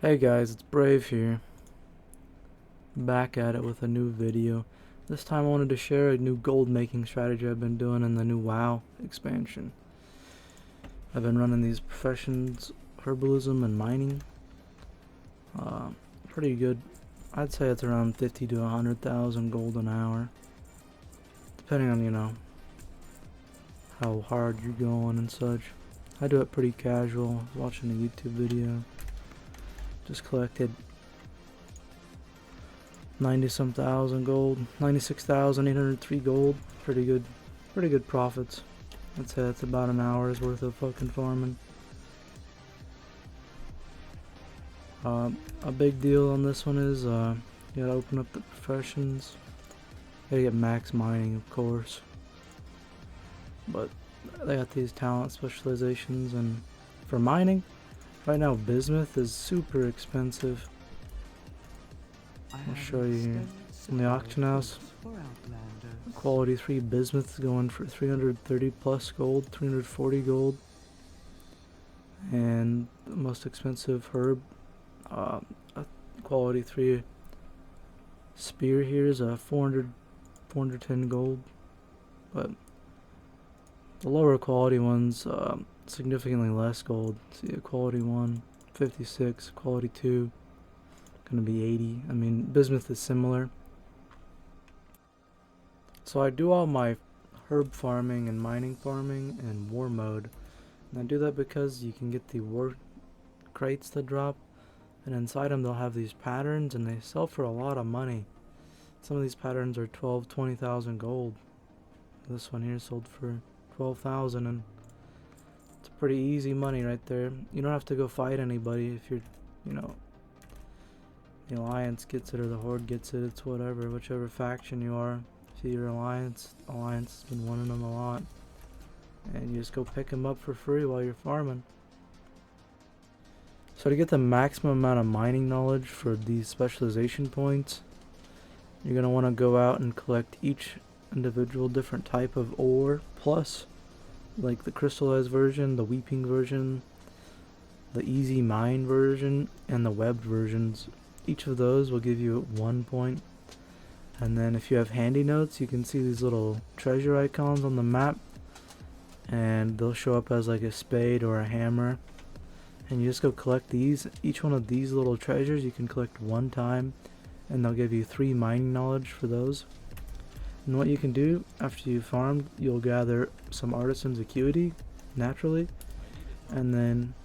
Hey guys, it's Brave here, back at it with a new video. This time I wanted to share a new gold making strategy I've been doing in the new WoW expansion. I've been running these professions, herbalism and mining. Pretty good. I'd say it's around 50 to 100,000 gold an hour, depending on, how hard you're going and such. I do it pretty casual, watching a YouTube video. Just collected 90 some thousand gold, 96,803 gold. Pretty good profits. I'd say that's about an hour's worth of fucking farming. A big deal on this one is you gotta open up the professions. You gotta get max mining, of course, but they got these talent specializations, and for mining right now bismuth is super expensive. I'll show you here. In the auction house, quality 3 bismuth is going for 330 plus gold, 340 gold. And the most expensive herb, a quality 3 spear here is a 410 gold. But the lower quality ones, significantly less gold. See, a quality 1, 56, quality 2, gonna be 80. I mean, bismuth is similar. So I do all my herb farming and mining farming in war mode, and I do that because you can get the war crates that drop, and inside them they'll have these patterns, and they sell for a lot of money. Some of these patterns are 20,000 gold. This one here sold for 12,000, and it's pretty easy money right there. You don't have to go fight anybody if you're, the Alliance gets it or the Horde gets it. It's whatever, whichever faction you are. See, your Alliance has been winning them a lot, and you just go pick them up for free while you're farming. So to get the maximum amount of mining knowledge for these specialization points, you're going to want to go out and collect each individual different type of ore, plus like the crystallized version, the weeping version, the easy mine version, and the webbed versions. Each of those will give you 1 point. And then if you have handy notes, you can see these little treasure icons on the map, and they'll show up as like a spade or a hammer, and you just go collect these. Each one of these little treasures you can collect 1 time, and they'll give you 3 mining knowledge for those. And what you can do after you've farmed, you'll gather some artisan's acuity naturally, and then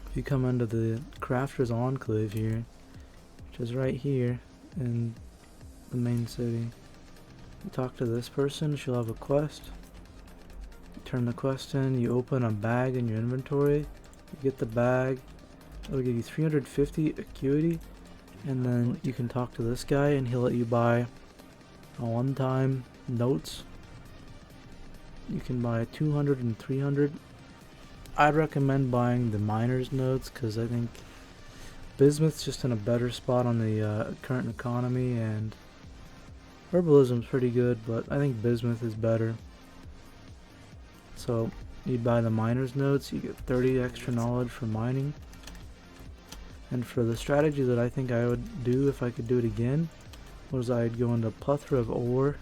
if you come into the crafter's enclave here, which is right here in the main city, you talk to this person. She'll have a quest. You turn the quest in, you open a bag in your inventory, you get the bag, it'll give you 350 acuity, and then you can talk to this guy and he'll let you buy a 1-time notes. You can buy 200 and 300. I'd recommend buying the miner's notes because I think bismuth's just in a better spot on the current economy, and herbalism's pretty good, but I think bismuth is better. So you buy the miner's notes, you get 30 extra knowledge for mining. And for the strategy that I think I would do if I could do it again, was I'd go into plethora of ore,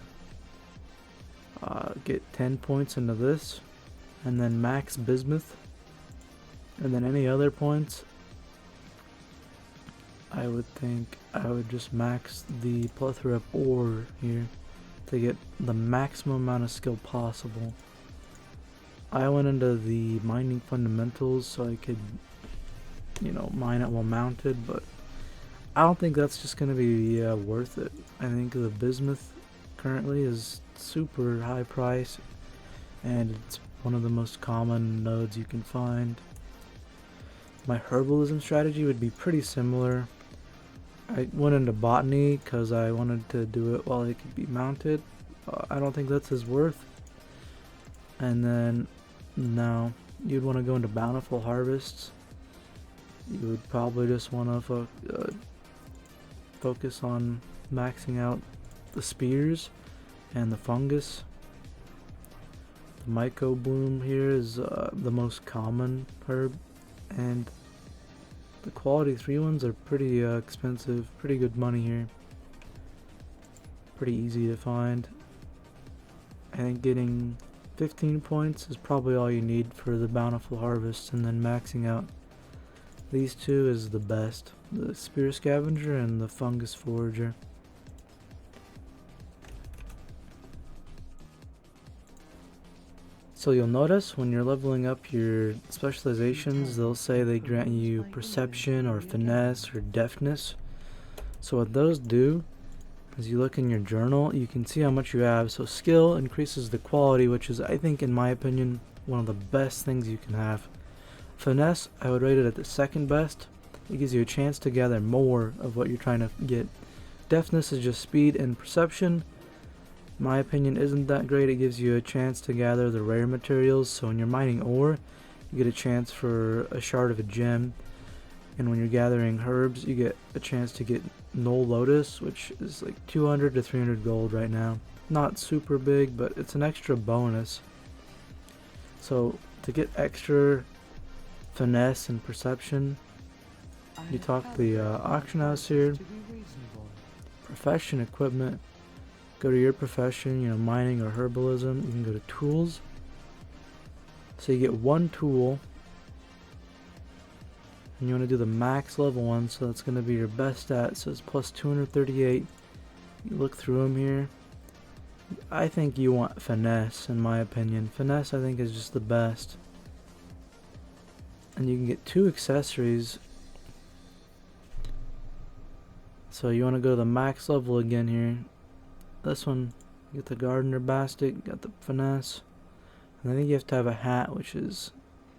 get 10 points into this, and then max bismuth, and then any other points I would think I would just max the plethora of ore here to get the maximum amount of skill possible. I went into the mining fundamentals so I could, mine it while mounted, but I don't think that's just going to be worth it. I think the bismuth currently is super high price, and it's one of the most common nodes you can find. My herbalism strategy would be pretty similar. I went into botany because I wanted to do it while it could be mounted. I don't think that's his worth. And then now you'd want to go into bountiful harvests. You would probably just want to focus on maxing out the spears and the fungus. The myco bloom here is the most common herb, and The quality 3 ones are pretty expensive, pretty good money here. Pretty easy to find. I think getting 15 points is probably all you need for the bountiful harvest, and then maxing out these two is the best. The spear scavenger and the fungus forager. So you'll notice when you're leveling up your specializations, they'll say they grant you perception or finesse or deftness. So what those do, as you look in your journal, you can see how much you have. So skill increases the quality, which is, I think, in my opinion, one of the best things you can have. Finesse, I would rate it at the second best. It gives you a chance to gather more of what you're trying to get. Deftness is just speed and perception. My opinion isn't that great. It gives you a chance to gather the rare materials. So when you're mining ore, you get a chance for a shard of a gem. And when you're gathering herbs, you get a chance to get Null Lotus, which is like 200 to 300 gold right now. Not super big, but it's an extra bonus. So to get extra finesse and perception, you talk the auction house here. Profession equipment. Go to your profession, mining or herbalism. You can go to tools. So you get one tool. And you want to do the max level one, so that's going to be your best stat. So it's plus 238. You look through them here. I think you want finesse, in my opinion. Finesse, I think, is just the best. And you can get 2 accessories. So you want to go to the max level again here. This one, you get the gardener basket, got the finesse. And I think you have to have a hat, which is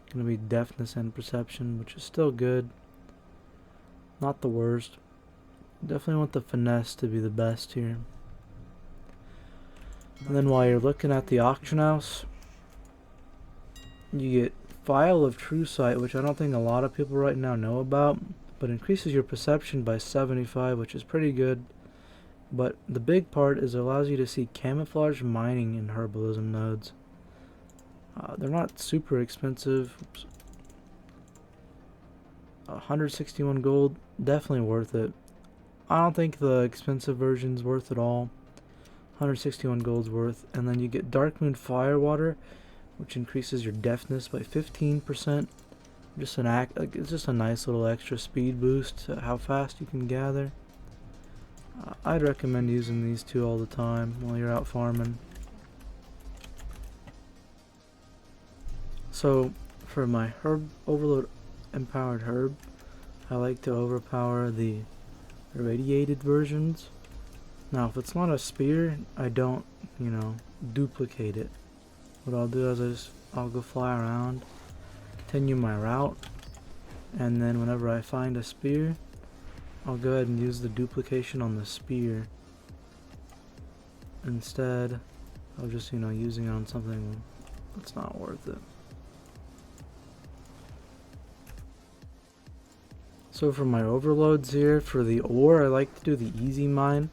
going to be deftness and perception, which is still good. Not the worst. Definitely want the finesse to be the best here. And then while you're looking at the auction house, you get File of True Sight, which I don't think a lot of people right now know about, but increases your perception by 75, which is pretty good. But the big part is it allows you to see camouflage mining in herbalism nodes. They're not super expensive. Oops. 161 gold, definitely worth it. I don't think the expensive version's worth it all. 161 gold's worth. And then you get Dark Moon Firewater, which increases your deftness by 15%. It's just a nice little extra speed boost to how fast you can gather. I'd recommend using these two all the time while you're out farming. So for my herb overload empowered herb, I like to overpower the irradiated versions. Now if it's not a spear, I don't, duplicate it. What I'll do is I'll go fly around, continue my route, and then whenever I find a spear, I'll go ahead and use the duplication on the spear instead of just, using it on something that's not worth it. So for my overloads here, for the ore, I like to do the easy mine,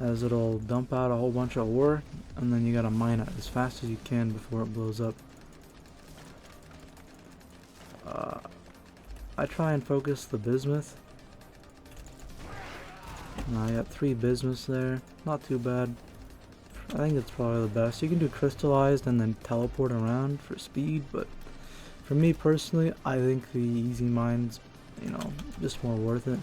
as it'll dump out a whole bunch of ore, and then you gotta mine it as fast as you can before it blows up. I try and focus the bismuth. I got 3 bismuths there, not too bad. I think it's probably the best. You can do crystallized and then teleport around for speed, but for me personally, I think the easy mine's, just more worth it.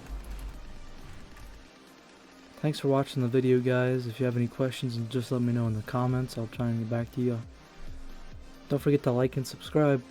Thanks for watching the video, guys. If you have any questions, just let me know in the comments. I'll try and get back to you. Don't forget to like and subscribe.